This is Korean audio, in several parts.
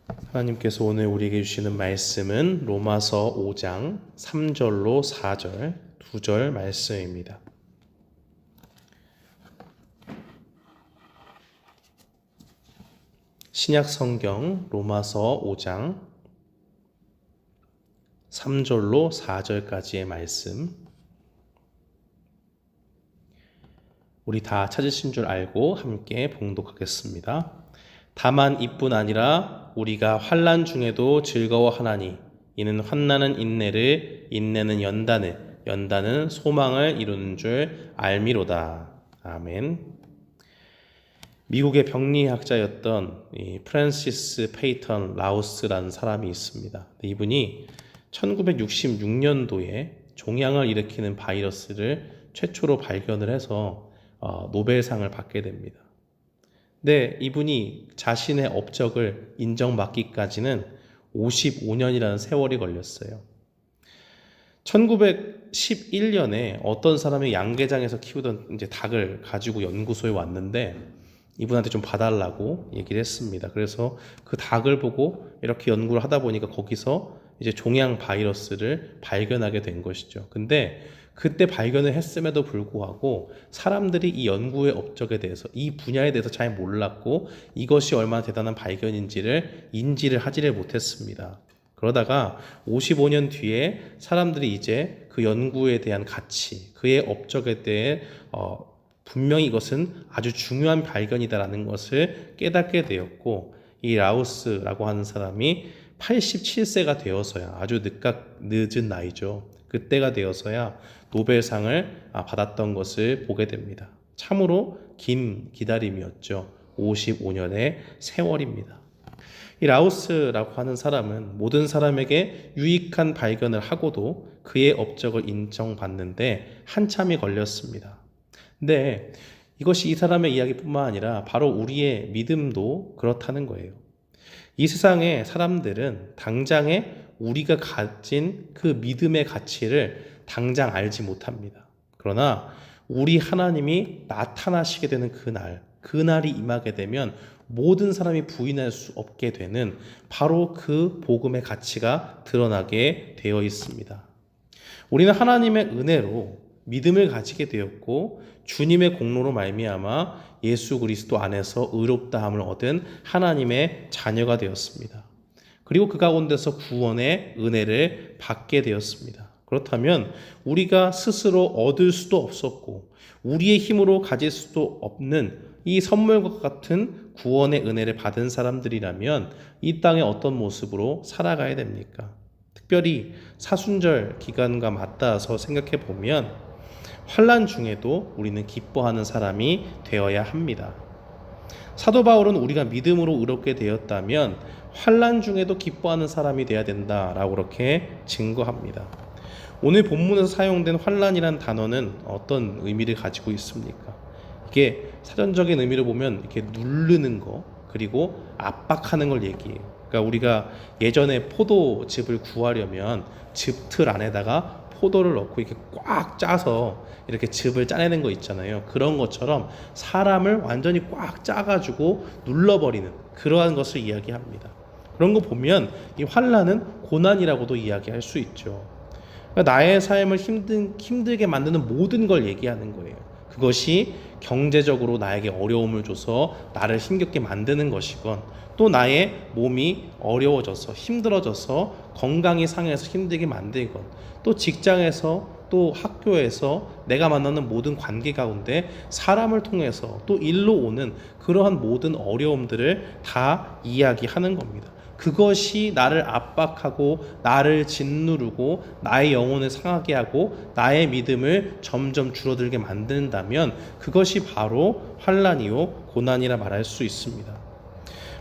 하나님께서 오늘 우리에게 주시는 말씀은 로마서 5장 3절로 4절 2절 말씀입니다. 신약 성경 로마서 5장 3절로 4절까지의 말씀, 우리 다 찾으신 줄 알고 함께 봉독하겠습니다. 다만 이뿐 아니라 우리가 환난 중에도 즐거워하나니 이는 환난은 인내를, 인내는 연단을, 연단은 소망을 이루는 줄 알미로다. 아멘. 미국의 병리학자였던 프랜시스 페이턴 라우스라는 사람이 있습니다. 이분이 1966년도에 종양을 일으키는 바이러스를 최초로 발견을 해서 노벨상을 받게 됩니다. 근데 이분이 자신의 업적을 인정받기까지는 55년이라는 세월이 걸렸어요. 1911년에 어떤 사람이 양계장에서 키우던 이제 닭을 가지고 연구소에 왔는데 이분한테 좀 봐달라고 얘기를 했습니다. 그래서 그 닭을 보고 이렇게 연구를 하다 보니까 거기서 이제 종양 바이러스를 발견하게 된 것이죠. 근데 그때 발견을 했음에도 불구하고 사람들이 이 연구의 업적에 대해서, 이 분야에 대해서 잘 몰랐고 이것이 얼마나 대단한 발견인지를 인지를 하지를 못했습니다. 그러다가 55년 뒤에 사람들이 이제 그 연구에 대한 가치, 그의 업적에 대해 분명히 이것은 아주 중요한 발견이다라는 것을 깨닫게 되었고, 이 라우스라고 하는 사람이 87세가 되어서야, 아주 늦은 나이죠. 그때가 되어서야 노벨상을 받았던 것을 보게 됩니다. 참으로 긴 기다림이었죠. 55년의 세월입니다. 이 라우스라고 하는 사람은 모든 사람에게 유익한 발견을 하고도 그의 업적을 인정받는데 한참이 걸렸습니다. 근데 이것이 이 사람의 이야기뿐만 아니라 바로 우리의 믿음도 그렇다는 거예요. 이 세상의 사람들은 당장에 우리가 가진 그 믿음의 가치를 당장 알지 못합니다. 그러나 우리 하나님이 나타나시게 되는 그날이 임하게 되면 모든 사람이 부인할 수 없게 되는 바로 그 복음의 가치가 드러나게 되어 있습니다. 우리는 하나님의 은혜로 믿음을 가지게 되었고 주님의 공로로 말미암아 예수 그리스도 안에서 의롭다함을 얻은 하나님의 자녀가 되었습니다. 그리고 그 가운데서 구원의 은혜를 받게 되었습니다. 그렇다면 우리가 스스로 얻을 수도 없었고 우리의 힘으로 가질 수도 없는 이 선물과 같은 구원의 은혜를 받은 사람들이라면 이 땅에 어떤 모습으로 살아가야 됩니까? 특별히 사순절 기간과 맞닿아서 생각해 보면 환난 중에도 우리는 기뻐하는 사람이 되어야 합니다. 사도 바울은 우리가 믿음으로 의롭게 되었다면 환난 중에도 기뻐하는 사람이 되어야 된다라고 그렇게 증거합니다. 오늘 본문에서 사용된 환난이란 단어는 어떤 의미를 가지고 있습니까? 이게 사전적인 의미를 보면 이렇게 누르는 거, 그리고 압박하는 걸 얘기해요. 그러니까 우리가 예전에 포도즙을 구하려면 즙틀 안에다가 포도를 넣고 이렇게 꽉 짜서 이렇게 즙을 짜내는 거 있잖아요. 그런 것처럼 사람을 완전히 꽉 짜가지고 눌러버리는 그러한 것을 이야기합니다. 그런 거 보면 이 환난은 고난이라고도 이야기할 수 있죠. 그러니까 나의 삶을 힘들게 만드는 모든 걸 얘기하는 거예요. 그것이 경제적으로 나에게 어려움을 줘서 나를 힘겹게 만드는 것이건, 또 나의 몸이 어려워져서 힘들어져서 건강이 상해서 힘들게 만들건, 또 직장에서 또 학교에서 내가 만나는 모든 관계 가운데 사람을 통해서 또 일로 오는 그러한 모든 어려움들을 다 이야기하는 겁니다. 그것이 나를 압박하고 나를 짓누르고 나의 영혼을 상하게 하고 나의 믿음을 점점 줄어들게 만든다면 그것이 바로 환난이요 고난이라 말할 수 있습니다.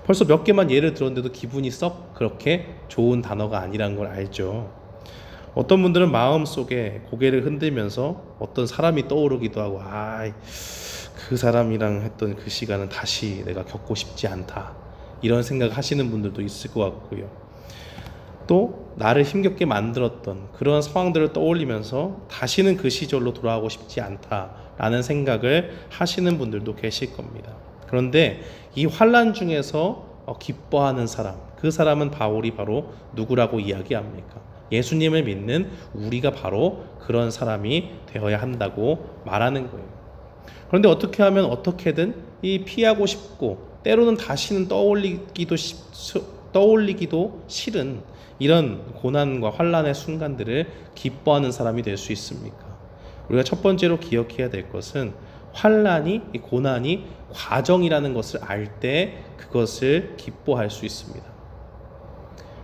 벌써 몇 개만 예를 들었는데도 기분이 썩 그렇게 좋은 단어가 아니라는 걸 알죠. 어떤 분들은 마음속에 고개를 흔들면서 어떤 사람이 떠오르기도 하고, 그 사람이랑 했던 그 시간은 다시 내가 겪고 싶지 않다, 이런 생각 하시는 분들도 있을 것 같고요. 또 나를 힘겹게 만들었던 그런 상황들을 떠올리면서 다시는 그 시절로 돌아가고 싶지 않다라는 생각을 하시는 분들도 계실 겁니다. 그런데 이 환난 중에서 기뻐하는 사람, 그 사람은 바울이 바로 누구라고 이야기합니까? 예수님을 믿는 우리가 바로 그런 사람이 되어야 한다고 말하는 거예요. 그런데 어떻게 하면 어떻게든 이 피하고 싶고 때로는 다시는 떠올리기도 싫은 이런 고난과 환난의 순간들을 기뻐하는 사람이 될 수 있습니까? 우리가 첫 번째로 기억해야 될 것은 환난이, 이 고난이 과정이라는 것을 알 때 그것을 기뻐할 수 있습니다.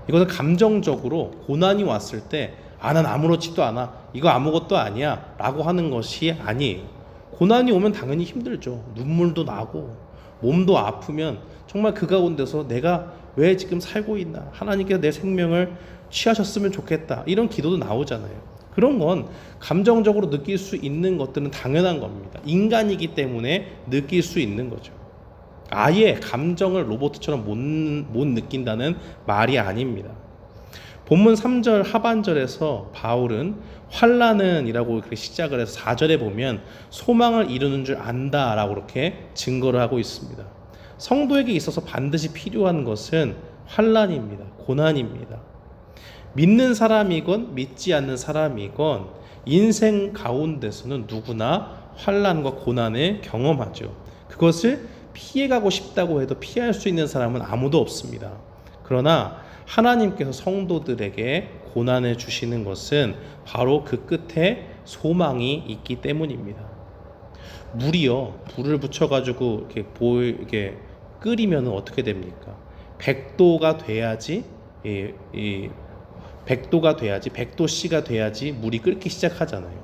이것은 감정적으로 고난이 왔을 때 난 아무렇지도 않아, 이거 아무것도 아니야 라고 하는 것이 아니에요. 고난이 오면 당연히 힘들죠. 눈물도 나고 몸도 아프면 정말 그 가운데서 내가 왜 지금 살고 있나, 하나님께서 내 생명을 취하셨으면 좋겠다, 이런 기도도 나오잖아요. 그런 건 감정적으로 느낄 수 있는 것들은 당연한 겁니다. 인간이기 때문에 느낄 수 있는 거죠. 아예 감정을 로봇처럼 못 느낀다는 말이 아닙니다. 본문 3절 하반절에서 바울은 환난은 이라고 그렇게 시작을 해서 4절에 보면 소망을 이루는 줄 안다 라고 그렇게 증거를 하고 있습니다. 성도에게 있어서 반드시 필요한 것은 환난입니다. 고난입니다. 믿는 사람이건 믿지 않는 사람이건 인생 가운데서는 누구나 환난과 고난을 경험하죠. 그것을 피해가고 싶다고 해도 피할 수 있는 사람은 아무도 없습니다. 그러나 하나님께서 성도들에게 고난을 주시는 것은 바로 그 끝에 소망이 있기 때문입니다. 불을 붙여가지고 이렇게 끓이면 어떻게 됩니까? 100도가 돼야지 100도씨가 돼야지 물이 끓기 시작하잖아요.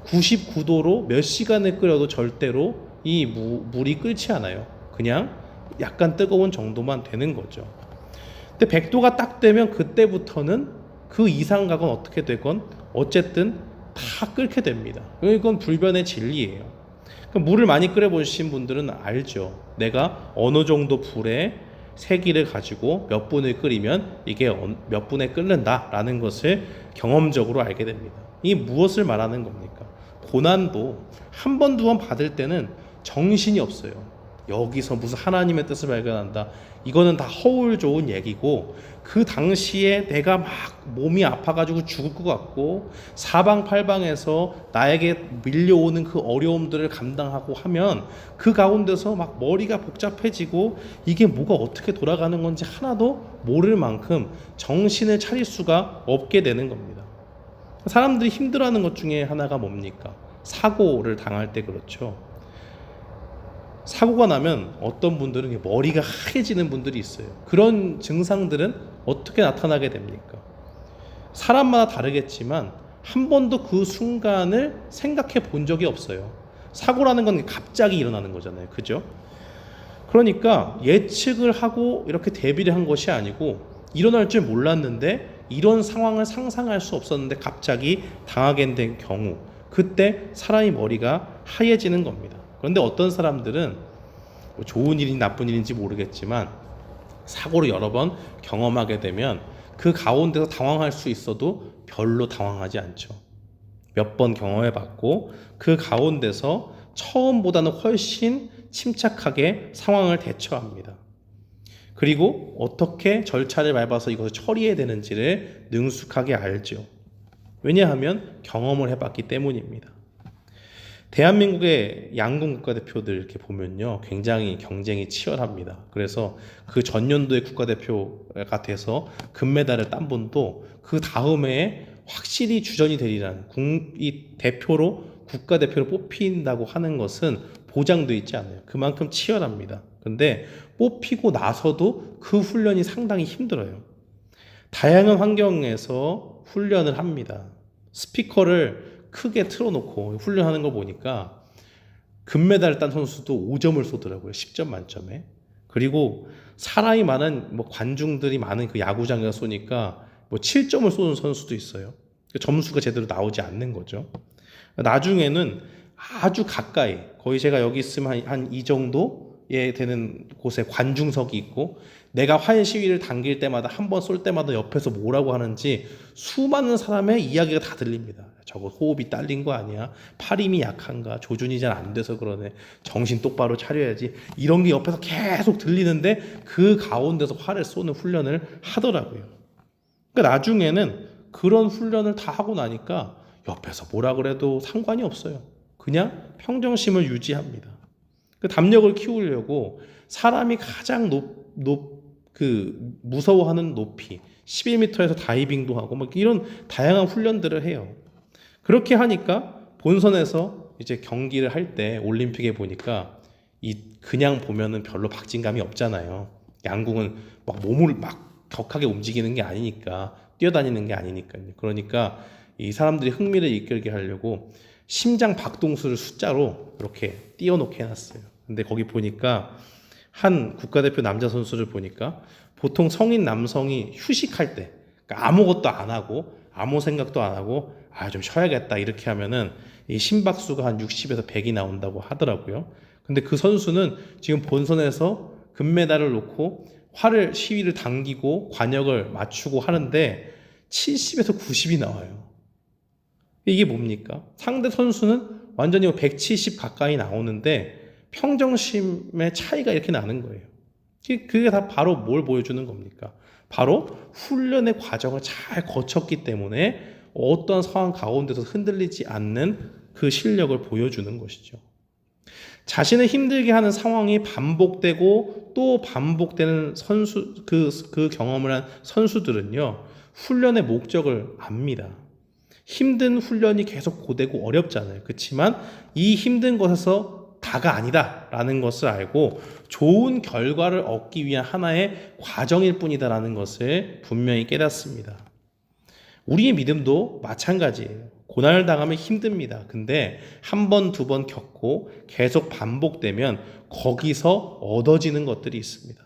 99도로 몇 시간을 끓여도 절대로 이 물이 끓지 않아요. 그냥 약간 뜨거운 정도만 되는 거죠. 근데 100도가 딱 되면 그때부터는 그 이상 가건 어떻게 되건 어쨌든 다 끓게 됩니다. 이건 불변의 진리예요. 물을 많이 끓여보신 분들은 알죠. 내가 어느 정도 불에 세기를 가지고 몇 분을 끓이면 이게 몇 분에 끓는다라는 것을 경험적으로 알게 됩니다. 이 무엇을 말하는 겁니까? 고난도 한 번, 두 번 받을 때는 정신이 없어요. 여기서 무슨 하나님의 뜻을 발견한다, 이거는 다 허울 좋은 얘기고, 그 당시에 내가 막 몸이 아파가지고 죽을 것 같고 사방팔방에서 나에게 밀려오는 그 어려움들을 감당하고 하면 그 가운데서 막 머리가 복잡해지고 이게 뭐가 어떻게 돌아가는 건지 하나도 모를 만큼 정신을 차릴 수가 없게 되는 겁니다. 사람들이 힘들어하는 것 중에 하나가 뭡니까? 사고를 당할 때 그렇죠. 사고가 나면 어떤 분들은 머리가 하얘지는 분들이 있어요. 그런 증상들은 어떻게 나타나게 됩니까? 사람마다 다르겠지만 한 번도 그 순간을 생각해 본 적이 없어요. 사고라는 건 갑자기 일어나는 거잖아요. 그죠? 그러니까 예측을 하고 이렇게 대비를 한 것이 아니고 일어날 줄 몰랐는데 이런 상황을 상상할 수 없었는데 갑자기 당하게 된 경우, 그때 사람이 머리가 하얘지는 겁니다. 그런데 어떤 사람들은 좋은 일인지 나쁜 일인지 모르겠지만 사고를 여러 번 경험하게 되면 그 가운데서 당황할 수 있어도 별로 당황하지 않죠. 몇 번 경험해봤고 그 가운데서 처음보다는 훨씬 침착하게 상황을 대처합니다. 그리고 어떻게 절차를 밟아서 이것을 처리해야 되는지를 능숙하게 알죠. 왜냐하면 경험을 해봤기 때문입니다. 대한민국의 양궁 국가대표들 이렇게 보면요, 굉장히 경쟁이 치열합니다. 그래서 그 전년도에 국가대표가 돼서 금메달을 딴 분도 그 다음에 확실히 주전이 되리라는 이 대표로 국가대표로 뽑힌다고 하는 것은 보장돼 있지 않아요. 그만큼 치열합니다. 근데 뽑히고 나서도 그 훈련이 상당히 힘들어요. 다양한 환경에서 훈련을 합니다. 스피커를 크게 틀어놓고 훈련하는 걸 보니까 금메달 딴 선수도 5점을 쏘더라고요. 10점 만점에. 그리고 사람이 많은 관중들이 많은 그 야구장에서 쏘니까 7점을 쏘는 선수도 있어요. 점수가 제대로 나오지 않는 거죠. 나중에는 아주 가까이, 거의 제가 여기 있으면 한 이 정도 되는 곳에 관중석이 있고 내가 활 시위를 당길 때마다 한 번 쏠 때마다 옆에서 뭐라고 하는지 수많은 사람의 이야기가 다 들립니다. 저거 호흡이 딸린 거 아니야? 팔 힘이 약한가? 조준이 잘 안 돼서 그러네. 정신 똑바로 차려야지. 이런 게 옆에서 계속 들리는데 그 가운데서 활을 쏘는 훈련을 하더라고요. 그러니까 나중에는 그런 훈련을 다 하고 나니까 옆에서 뭐라 그래도 상관이 없어요. 그냥 평정심을 유지합니다. 그 담력을 키우려고 사람이 가장 무서워하는 높이 11m에서 다이빙도 하고 막 이런 다양한 훈련들을 해요. 그렇게 하니까 본선에서 이제 경기를 할 때 올림픽에 보니까 그냥 보면은 별로 박진감이 없잖아요. 양궁은 막 몸을 막 격하게 움직이는 게 아니니까, 뛰어다니는 게 아니니까요. 그러니까 이 사람들이 흥미를 이끌게 하려고 심장 박동수를 숫자로 이렇게 띄워놓게 해놨어요. 근데 거기 보니까 한 국가대표 남자 선수를 보니까 보통 성인 남성이 휴식할 때, 그러니까 아무것도 안 하고 아무 생각도 안 하고 좀 쉬어야겠다 이렇게 하면은 이 심박수가 한 60에서 100이 나온다고 하더라고요. 근데 그 선수는 지금 본선에서 금메달을 놓고 활을 시위를 당기고 관역을 맞추고 하는데 70에서 90이 나와요. 이게 뭡니까? 상대 선수는 완전히 170 가까이 나오는데 평정심의 차이가 이렇게 나는 거예요. 그게 다 바로 뭘 보여주는 겁니까? 바로 훈련의 과정을 잘 거쳤기 때문에 어떤 상황 가운데서 흔들리지 않는 그 실력을 보여주는 것이죠. 자신을 힘들게 하는 상황이 반복되고 또 반복되는 그 경험을 한 선수들은요, 훈련의 목적을 압니다. 힘든 훈련이 계속 고되고 어렵잖아요. 그렇지만 이 힘든 것에서 다가 아니다라는 것을 알고 좋은 결과를 얻기 위한 하나의 과정일 뿐이다라는 것을 분명히 깨닫습니다. 우리의 믿음도 마찬가지예요. 고난을 당하면 힘듭니다. 근데 한 번, 두 번 겪고 계속 반복되면 거기서 얻어지는 것들이 있습니다.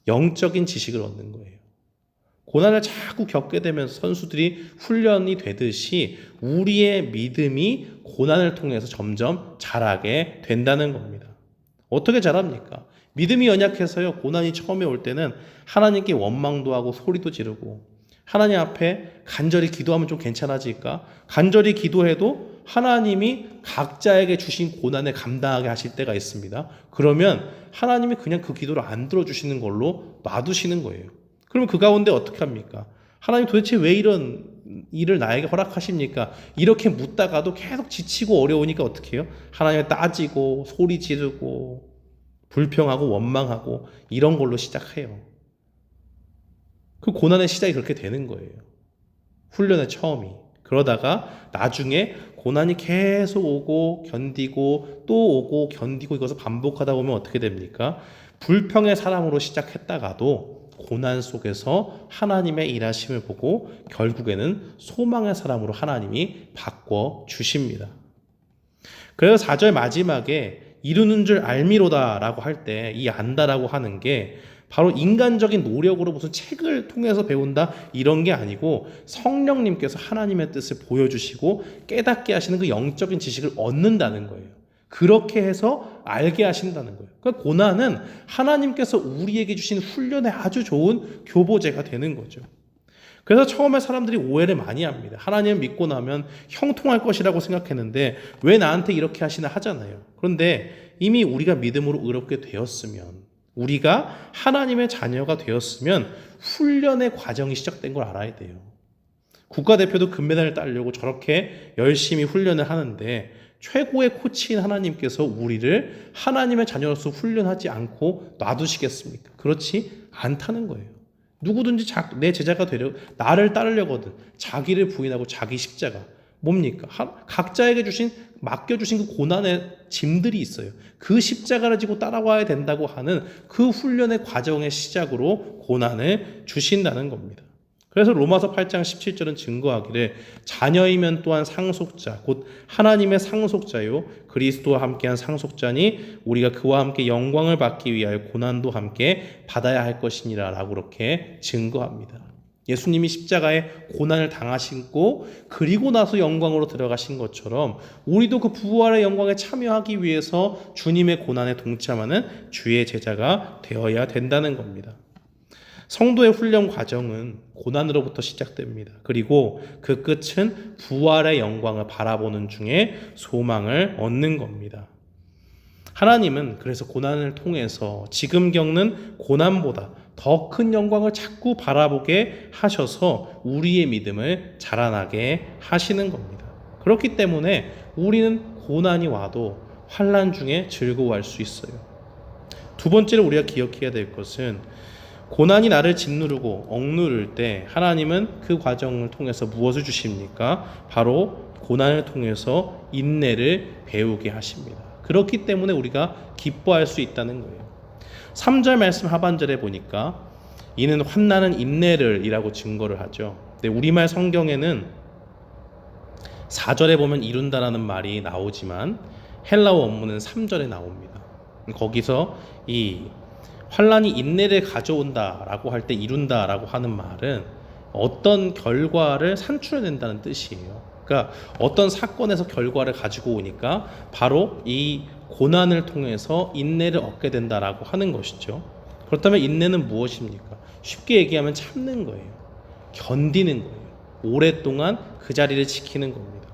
영적인 지식을 얻는 거예요. 고난을 자꾸 겪게 되면 선수들이 훈련이 되듯이 우리의 믿음이 고난을 통해서 점점 자라게 된다는 겁니다. 어떻게 자랍니까? 믿음이 연약해서요, 고난이 처음에 올 때는 하나님께 원망도 하고 소리도 지르고 하나님 앞에 간절히 기도하면 좀 괜찮아질까? 간절히 기도해도 하나님이 각자에게 주신 고난을 감당하게 하실 때가 있습니다. 그러면 하나님이 그냥 그 기도를 안 들어주시는 걸로 놔두시는 거예요. 그러면 그 가운데 어떻게 합니까? 하나님 도대체 왜 이런 일을 나에게 허락하십니까? 이렇게 묻다가도 계속 지치고 어려우니까 어떻게 해요? 하나님을 따지고 소리 지르고 불평하고 원망하고 이런 걸로 시작해요. 그 고난의 시작이 그렇게 되는 거예요. 훈련의 처음이. 그러다가 나중에 고난이 계속 오고 견디고 또 오고 견디고 이것을 반복하다 보면 어떻게 됩니까? 불평의 사람으로 시작했다가도 고난 속에서 하나님의 일하심을 보고 결국에는 소망의 사람으로 하나님이 바꿔주십니다. 그래서 4절 마지막에 이루는 줄 알미로다 라고 할 때 이 안다라고 하는 게 바로 인간적인 노력으로 무슨 책을 통해서 배운다 이런 게 아니고 성령님께서 하나님의 뜻을 보여주시고 깨닫게 하시는 그 영적인 지식을 얻는다는 거예요. 그렇게 해서 알게 하신다는 거예요. 그러니까 고난은 하나님께서 우리에게 주신 훈련에 아주 좋은 교보제가 되는 거죠. 그래서 처음에 사람들이 오해를 많이 합니다. 하나님을 믿고 나면 형통할 것이라고 생각했는데 왜 나한테 이렇게 하시나 하잖아요. 그런데 이미 우리가 믿음으로 의롭게 되었으면, 우리가 하나님의 자녀가 되었으면 훈련의 과정이 시작된 걸 알아야 돼요. 국가대표도 금메달을 따려고 저렇게 열심히 훈련을 하는데 최고의 코치인 하나님께서 우리를 하나님의 자녀로서 훈련하지 않고 놔두시겠습니까? 그렇지 않다는 거예요. 누구든지 내 제자가 되려 나를 따르려거든 자기를 부인하고 자기 십자가 뭡니까? 각자에게 맡겨주신 그 고난의 짐들이 있어요. 그 십자가를 지고 따라와야 된다고 하는 그 훈련의 과정의 시작으로 고난을 주신다는 겁니다. 그래서 로마서 8장 17절은 증거하기를 자녀이면 또한 상속자 곧 하나님의 상속자요 그리스도와 함께한 상속자니 우리가 그와 함께 영광을 받기 위하여 고난도 함께 받아야 할 것이니라 라고 그렇게 증거합니다. 예수님이 십자가에 고난을 당하시고 그리고 나서 영광으로 들어가신 것처럼 우리도 그 부활의 영광에 참여하기 위해서 주님의 고난에 동참하는 주의 제자가 되어야 된다는 겁니다. 성도의 훈련 과정은 고난으로부터 시작됩니다. 그리고 그 끝은 부활의 영광을 바라보는 중에 소망을 얻는 겁니다. 하나님은 그래서 고난을 통해서 지금 겪는 고난보다 더 큰 영광을 자꾸 바라보게 하셔서 우리의 믿음을 자라나게 하시는 겁니다. 그렇기 때문에 우리는 고난이 와도 환난 중에 즐거워할 수 있어요. 두 번째로 우리가 기억해야 될 것은 고난이 나를 짓누르고 억누를 때 하나님은 그 과정을 통해서 무엇을 주십니까? 바로 고난을 통해서 인내를 배우게 하십니다. 그렇기 때문에 우리가 기뻐할 수 있다는 거예요. 3절 말씀 하반절에 보니까 이는 환난은 인내를 이라고 증거를 하죠. 근데 우리말 성경에는 4절에 보면 이룬다라는 말이 나오지만 헬라어 원문은 3절에 나옵니다. 거기서 이 환난이 인내를 가져온다라고 할 때 이룬다라고 하는 말은 어떤 결과를 산출해낸다는 뜻이에요. 그러니까 어떤 사건에서 결과를 가지고 오니까 바로 이 고난을 통해서 인내를 얻게 된다라고 하는 것이죠. 그렇다면 인내는 무엇입니까? 쉽게 얘기하면 참는 거예요. 견디는 거예요. 오랫동안 그 자리를 지키는 겁니다.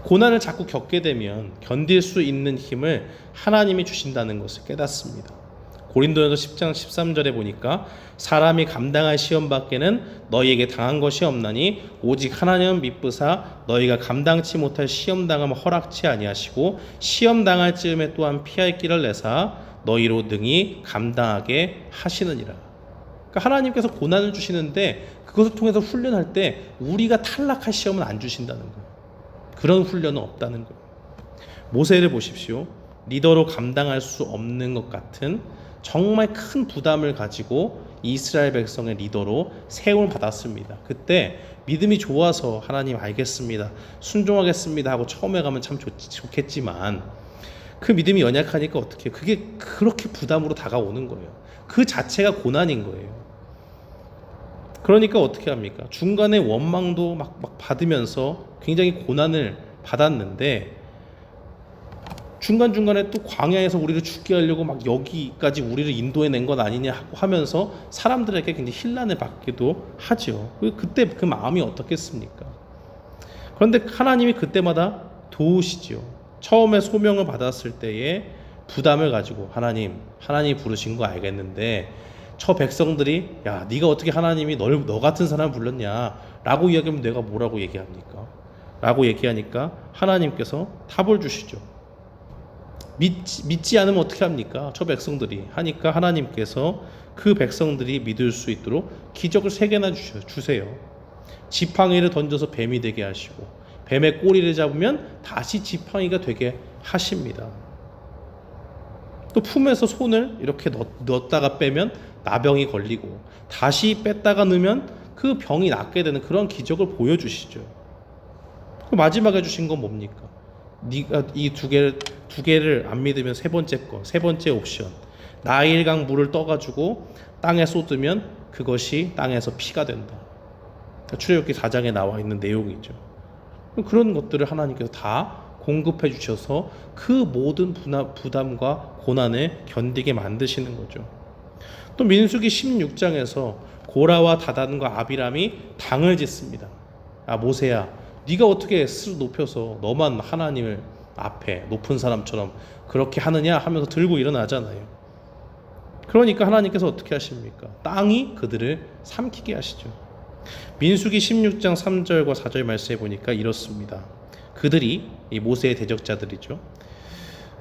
고난을 자꾸 겪게 되면 견딜 수 있는 힘을 하나님이 주신다는 것을 깨닫습니다. 고린도전서 10장 13절에 보니까 사람이 감당할 시험 밖에는 너희에게 당한 것이 없나니 오직 하나님은 미쁘사 너희가 감당치 못할 시험 당함을 허락치 아니하시고 시험 당할 즈음에 또한 피할 길을 내사 너희로 능히 감당하게 하시느니라. 그러니까 하나님께서 고난을 주시는데 그것을 통해서 훈련할 때 우리가 탈락할 시험은 안 주신다는 거예요. 그런 훈련은 없다는 거예요. 모세를 보십시오. 리더로 감당할 수 없는 것 같은 정말 큰 부담을 가지고 이스라엘 백성의 리더로 세움을 받았습니다. 그때 믿음이 좋아서 하나님 알겠습니다, 순종하겠습니다 하고 처음에 가면 참 좋겠지만 그 믿음이 연약하니까 어떻게 해요? 그게 그렇게 부담으로 다가오는 거예요. 그 자체가 고난인 거예요. 그러니까 어떻게 합니까? 중간에 원망도 막 받으면서 굉장히 고난을 받았는데 중간중간에 또 광야에서 우리를 죽게 하려고 막 여기까지 우리를 인도해낸 건 아니냐 하고 하면서 사람들에게 굉장히 힐난을 받기도 하죠. 그때 그 마음이 어떻겠습니까? 그런데 하나님이 그때마다 도우시죠. 처음에 소명을 받았을 때에 부담을 가지고 하나님이 부르신 거 알겠는데 저 백성들이 야 네가 어떻게 하나님이 너 같은 사람을 불렀냐 라고 이야기하면 내가 뭐라고 얘기합니까? 라고 얘기하니까 하나님께서 답을 주시죠. 믿지 않으면 어떻게 합니까? 저 백성들이 하니까 하나님께서 그 백성들이 믿을 수 있도록 기적을 3개나 주세요. 지팡이를 던져서 뱀이 되게 하시고 뱀의 꼬리를 잡으면 다시 지팡이가 되게 하십니다. 또 품에서 손을 이렇게 넣었다가 빼면 나병이 걸리고 다시 뺐다가 넣으면 그 병이 낫게 되는 그런 기적을 보여주시죠. 마지막에 주신 건 뭡니까? 네가 이 두 개를 안 믿으면 세 번째 옵션. 나일강 물을 떠가지고 땅에 쏟으면 그것이 땅에서 피가 된다. 출애굽기 4장에 나와 있는 내용이죠. 그런 것들을 하나님께서 다 공급해 주셔서 그 모든 부담과 고난을 견디게 만드시는 거죠. 또 민수기 16장에서 고라와 다단과 아비람이 당을 짓습니다. 모세야 네가 어떻게 스스로 높여서 너만 하나님을 앞에 높은 사람처럼 그렇게 하느냐 하면서 들고 일어나잖아요. 그러니까 하나님께서 어떻게 하십니까? 땅이 그들을 삼키게 하시죠. 민수기 16장 3절과 4절 말씀해 보니까 이렇습니다. 그들이 이 모세의 대적자들이죠.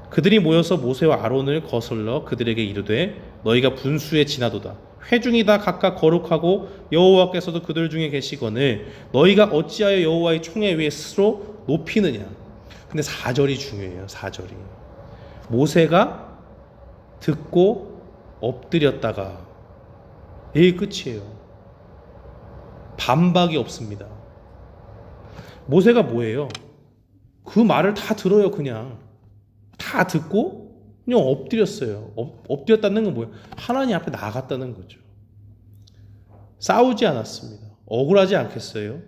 그들이 모여서 모세와 아론을 거슬러 그들에게 이르되 너희가 분수에 지나도다. 회중이 다 각각 거룩하고 여호와께서도 그들 중에 계시거늘 너희가 어찌하여 여호와의 총에 위에 스스로 높이느냐. 근데 4절이 중요해요. 4절이 모세가 듣고 엎드렸다가 이게 끝이에요. 반박이 없습니다. 모세가 뭐예요? 그 말을 다 들어요. 그냥 다 듣고 그냥 엎드렸어요. 엎드렸다는 건 뭐예요? 하나님 앞에 나아갔다는 거죠. 싸우지 않았습니다. 억울하지 않겠어요?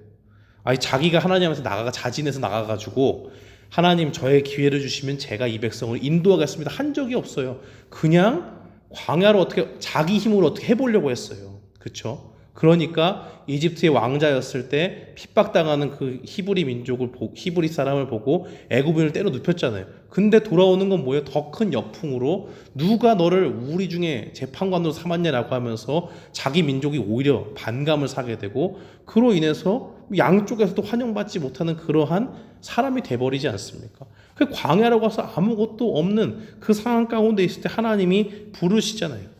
아니 자기가 하나님한테 자진해서 나가가지고 하나님 저의 기회를 주시면 제가 이 백성을 인도하겠습니다 한 적이 없어요. 그냥 광야로 어떻게 자기 힘으로 어떻게 해보려고 했어요. 그렇죠? 그러니까 이집트의 왕자였을 때 핍박당하는 그 히브리 사람을 보고 애굽인을 때려 눕혔잖아요. 근데 돌아오는 건 뭐예요? 더 큰 역풍으로 누가 너를 우리 중에 재판관으로 삼았냐라고 하면서 자기 민족이 오히려 반감을 사게 되고 그로 인해서 양쪽에서도 환영받지 못하는 그러한 사람이 돼버리지 않습니까? 그 광야라고 해서 아무것도 없는 그 상황 가운데 있을 때 하나님이 부르시잖아요.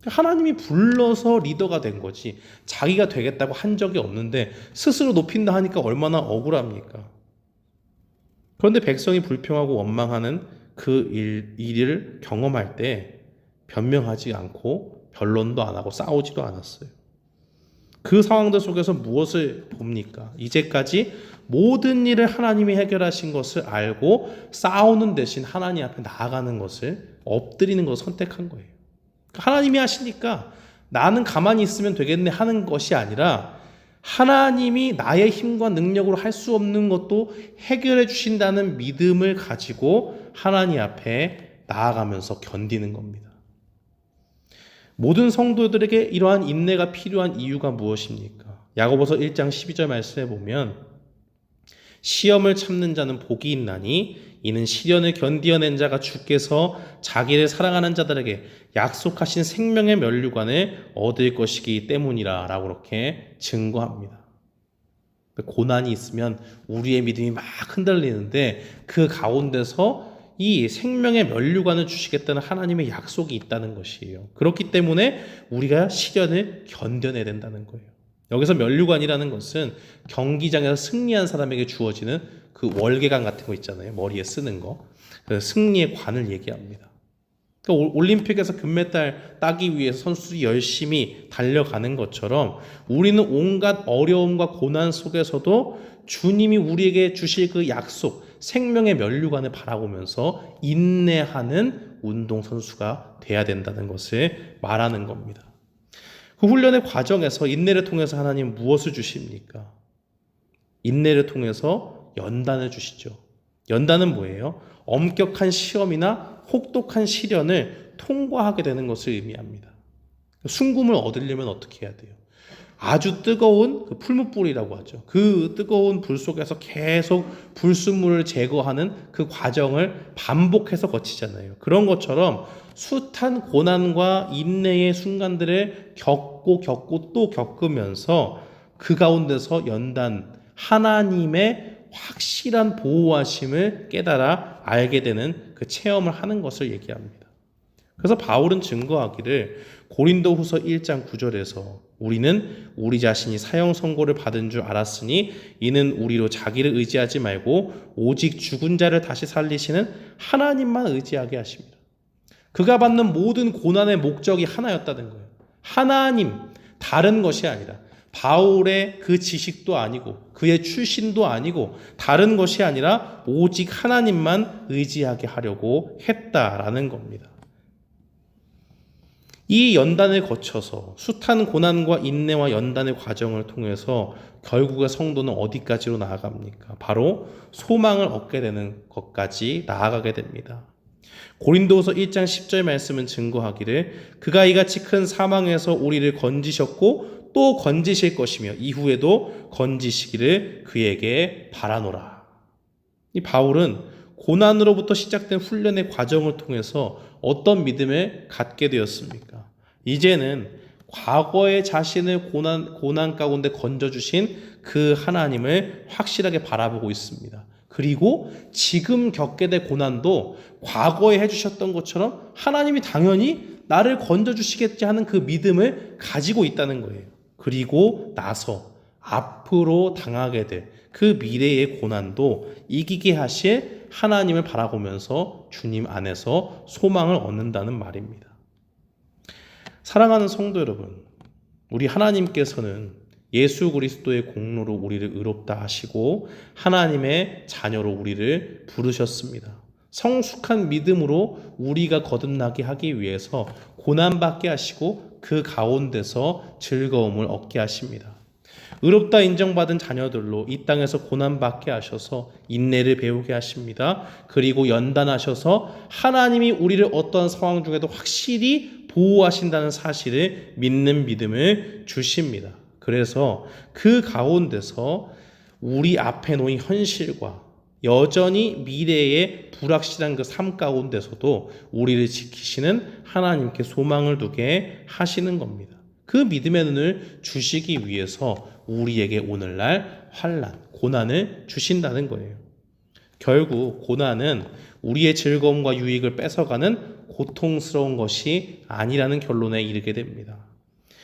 하나님이 불러서 리더가 된 거지 자기가 되겠다고 한 적이 없는데 스스로 높인다 하니까 얼마나 억울합니까? 그런데 백성이 불평하고 원망하는 그 일을 경험할 때 변명하지 않고 변론도 안 하고 싸우지도 않았어요. 그 상황들 속에서 무엇을 봅니까? 이제까지 모든 일을 하나님이 해결하신 것을 알고 싸우는 대신 하나님 앞에 나아가는 것을 엎드리는 것을 선택한 거예요. 하나님이 하시니까 나는 가만히 있으면 되겠네 하는 것이 아니라 하나님이 나의 힘과 능력으로 할 수 없는 것도 해결해 주신다는 믿음을 가지고 하나님 앞에 나아가면서 견디는 겁니다. 모든 성도들에게 이러한 인내가 필요한 이유가 무엇입니까? 야고보서 1장 12절 말씀에 보면 시험을 참는 자는 복이 있나니 이는 시련을 견디어낸 자가 주께서 자기를 사랑하는 자들에게 약속하신 생명의 면류관을 얻을 것이기 때문이라 라고 그렇게 증거합니다. 고난이 있으면 우리의 믿음이 막 흔들리는데 그 가운데서 이 생명의 면류관을 주시겠다는 하나님의 약속이 있다는 것이에요. 그렇기 때문에 우리가 시련을 견뎌내야 된다는 거예요. 여기서 면류관이라는 것은 경기장에서 승리한 사람에게 주어지는 그 월계관 같은 거 있잖아요. 머리에 쓰는 거. 승리의 관을 얘기합니다. 그러니까 올림픽에서 금메달 따기 위해서 선수들이 열심히 달려가는 것처럼 우리는 온갖 어려움과 고난 속에서도 주님이 우리에게 주실 그 약속, 생명의 면류관을 바라보면서 인내하는 운동선수가 돼야 된다는 것을 말하는 겁니다. 그 훈련의 과정에서 인내를 통해서 하나님 무엇을 주십니까? 인내를 통해서 연단을 주시죠. 연단은 뭐예요? 엄격한 시험이나 혹독한 시련을 통과하게 되는 것을 의미합니다. 순금을 얻으려면 어떻게 해야 돼요? 아주 뜨거운 그 풀무불이라고 하죠. 그 뜨거운 불 속에서 계속 불순물을 제거하는 그 과정을 반복해서 거치잖아요. 그런 것처럼 숱한 고난과 인내의 순간들을 겪고 또 겪으면서 그 가운데서 연단, 하나님의 확실한 보호하심을 깨달아 알게 되는 그 체험을 하는 것을 얘기합니다. 그래서 바울은 증거하기를 고린도후서 1장 9절에서 우리는 우리 자신이 사형 선고를 받은 줄 알았으니 이는 우리로 자기를 의지하지 말고 오직 죽은 자를 다시 살리시는 하나님만 의지하게 하십니다. 그가 받는 모든 고난의 목적이 하나였다는 거예요. 하나님, 다른 것이 아니라 바울의 그 지식도 아니고 그의 출신도 아니고 다른 것이 아니라 오직 하나님만 의지하게 하려고 했다라는 겁니다. 이 연단을 거쳐서 숱한 고난과 인내와 연단의 과정을 통해서 결국에 성도는 어디까지로 나아갑니까? 바로 소망을 얻게 되는 것까지 나아가게 됩니다. 고린도후서 1장 10절 말씀은 증거하기를 그가 이같이 큰 사망에서 우리를 건지셨고 또 건지실 것이며 이후에도 건지시기를 그에게 바라노라. 이 바울은 고난으로부터 시작된 훈련의 과정을 통해서 어떤 믿음을 갖게 되었습니까? 이제는 과거의 자신을 고난 가운데 건져주신 그 하나님을 확실하게 바라보고 있습니다. 그리고 지금 겪게 될 고난도 과거에 해주셨던 것처럼 하나님이 당연히 나를 건져주시겠지 하는 그 믿음을 가지고 있다는 거예요. 그리고 나서 앞으로 당하게 될 그 미래의 고난도 이기게 하실 하나님을 바라보면서 주님 안에서 소망을 얻는다는 말입니다. 사랑하는 성도 여러분, 우리 하나님께서는 예수 그리스도의 공로로 우리를 의롭다 하시고 하나님의 자녀로 우리를 부르셨습니다. 성숙한 믿음으로 우리가 거듭나게 하기 위해서 고난받게 하시고 그 가운데서 즐거움을 얻게 하십니다. 의롭다 인정받은 자녀들로 이 땅에서 고난받게 하셔서 인내를 배우게 하십니다. 그리고 연단하셔서 하나님이 우리를 어떤 상황 중에도 확실히 보호하신다는 사실을 믿는 믿음을 주십니다. 그래서 그 가운데서 우리 앞에 놓인 현실과 여전히 미래의 불확실한 그 삶 가운데서도 우리를 지키시는 하나님께 소망을 두게 하시는 겁니다. 그 믿음의 눈을 주시기 위해서 우리에게 오늘날 환난, 고난을 주신다는 거예요. 결국 고난은 우리의 즐거움과 유익을 뺏어가는 고통스러운 것이 아니라는 결론에 이르게 됩니다.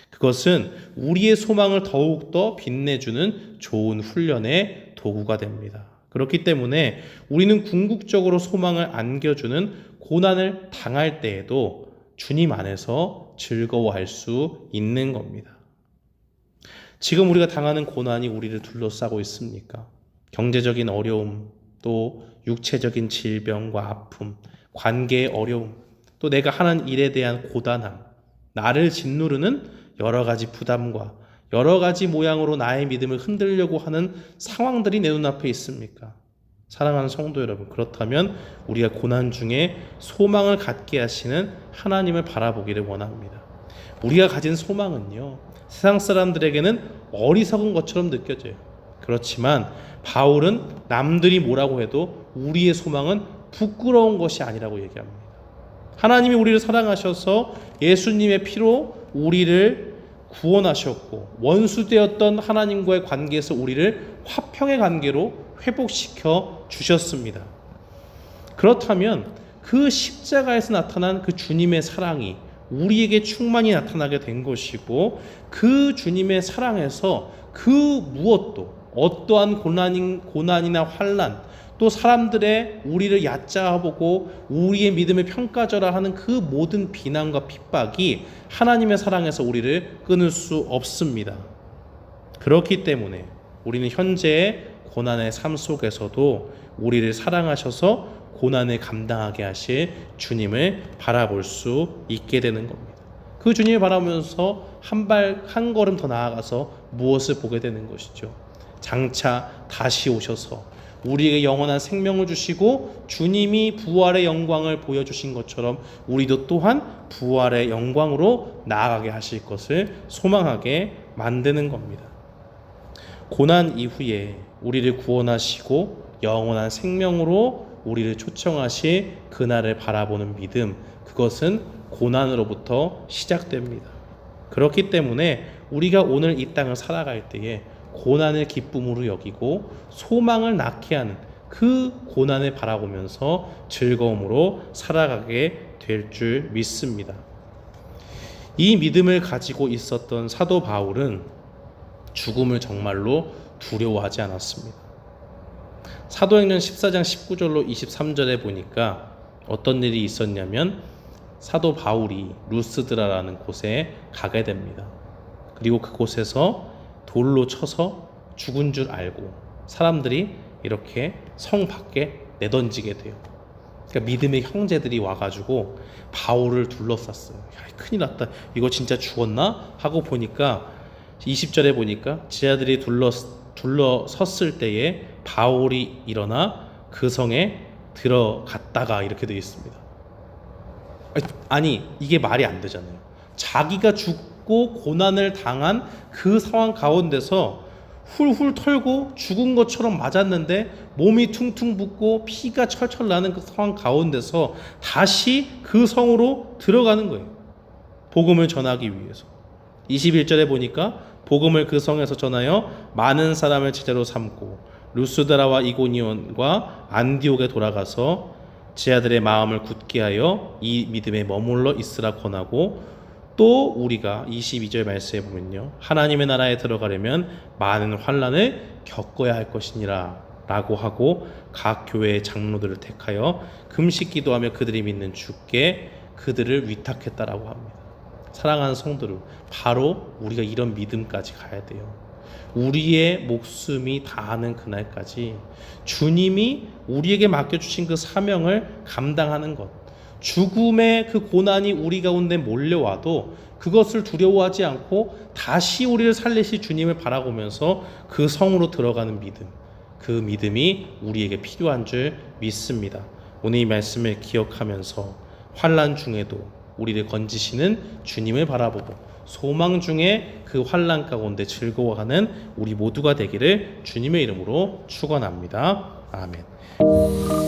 그것은 우리의 소망을 더욱더 빛내주는 좋은 훈련의 도구가 됩니다. 그렇기 때문에 우리는 궁극적으로 소망을 안겨주는 고난을 당할 때에도 주님 안에서 즐거워할 수 있는 겁니다. 지금 우리가 당하는 고난이 우리를 둘러싸고 있습니까? 경제적인 어려움, 또 육체적인 질병과 아픔, 관계의 어려움, 또 내가 하는 일에 대한 고단함, 나를 짓누르는 여러 가지 부담과 여러 가지 모양으로 나의 믿음을 흔들려고 하는 상황들이 내 눈앞에 있습니까? 사랑하는 성도 여러분, 그렇다면 우리가 고난 중에 소망을 갖게 하시는 하나님을 바라보기를 원합니다. 우리가 가진 소망은요, 세상 사람들에게는 어리석은 것처럼 느껴져요. 그렇지만 바울은 남들이 뭐라고 해도 우리의 소망은 부끄러운 것이 아니라고 얘기합니다. 하나님이 우리를 사랑하셔서 예수님의 피로 우리를 구원하셨고 원수되었던 하나님과의 관계에서 우리를 화평의 관계로 회복시켜 주셨습니다. 그렇다면 그 십자가에서 나타난 그 주님의 사랑이 우리에게 충만히 나타나게 된 것이고, 그 주님의 사랑에서 그 무엇도 어떠한 고난이나 환난, 또 사람들의 우리를 얕잡아보고 우리의 믿음을 평가절하하는 그 모든 비난과 핍박이 하나님의 사랑에서 우리를 끊을 수 없습니다. 그렇기 때문에 우리는 현재의 고난의 삶 속에서도 우리를 사랑하셔서 고난을 감당하게 하실 주님을 바라볼 수 있게 되는 겁니다. 그 주님을 바라보면서 한 걸음 더 나아가서 무엇을 보게 되는 것이죠? 장차 다시 오셔서 우리에게 영원한 생명을 주시고 주님이 부활의 영광을 보여주신 것처럼 우리도 또한 부활의 영광으로 나아가게 하실 것을 소망하게 만드는 겁니다. 고난 이후에 우리를 구원하시고 영원한 생명으로 우리를 초청하실 그날을 바라보는 믿음, 그것은 고난으로부터 시작됩니다. 그렇기 때문에 우리가 오늘 이 땅을 살아갈 때에 고난을 기쁨으로 여기고 소망을 낳게 하는 그 고난을 바라보면서 즐거움으로 살아가게 될 줄 믿습니다. 이 믿음을 가지고 있었던 사도 바울은 죽음을 정말로 두려워하지 않았습니다. 사도행전 14장 19절로 23절에 보니까 어떤 일이 있었냐면 사도 바울이 루스드라라는 곳에 가게 됩니다. 그리고 그곳에서 돌로 쳐서 죽은 줄 알고 사람들이 이렇게 성 밖에 내던지게 돼요. 그러니까 믿음의 형제들이 와가지고 바울을 둘러쌌어요. 야, 큰일 났다. 이거 진짜 죽었나? 하고 보니까 20절에 보니까 제자들이 둘러섰을 때에 바울이 일어나 그 성에 들어갔다가 이렇게 되어 있습니다. 아니 이게 말이 안 되잖아요. 자기가 죽고 고난을 당한 그 상황 가운데서 훌훌 털고 죽은 것처럼 맞았는데 몸이 퉁퉁 붓고 피가 철철 나는 그 상황 가운데서 다시 그 성으로 들어가는 거예요. 복음을 전하기 위해서. 21절에 보니까 복음을 그 성에서 전하여 많은 사람을 제자로 삼고 루스드라와 이고니온과 안디옥에 돌아가서 제자들의 마음을 굳게 하여 이 믿음에 머물러 있으라 권하고, 또 우리가 22절 말씀에 보면요, 하나님의 나라에 들어가려면 많은 환난을 겪어야 할 것이니라 라고 하고 각 교회의 장로들을 택하여 금식 기도하며 그들이 믿는 주께 그들을 위탁했다라고 합니다. 사랑하는 성도들, 바로 우리가 이런 믿음까지 가야 돼요. 우리의 목숨이 다하는 그날까지 주님이 우리에게 맡겨주신 그 사명을 감당하는 것, 죽음의 그 고난이 우리 가운데 몰려와도 그것을 두려워하지 않고 다시 우리를 살리실 주님을 바라보면서 그 성으로 들어가는 믿음, 그 믿음이 우리에게 필요한 줄 믿습니다. 오늘 이 말씀을 기억하면서 환난 중에도 우리를 건지시는 주님을 바라보고 소망 중에 그 환난 가운데 즐거워하는 우리 모두가 되기를 주님의 이름으로 축원합니다. 아멘.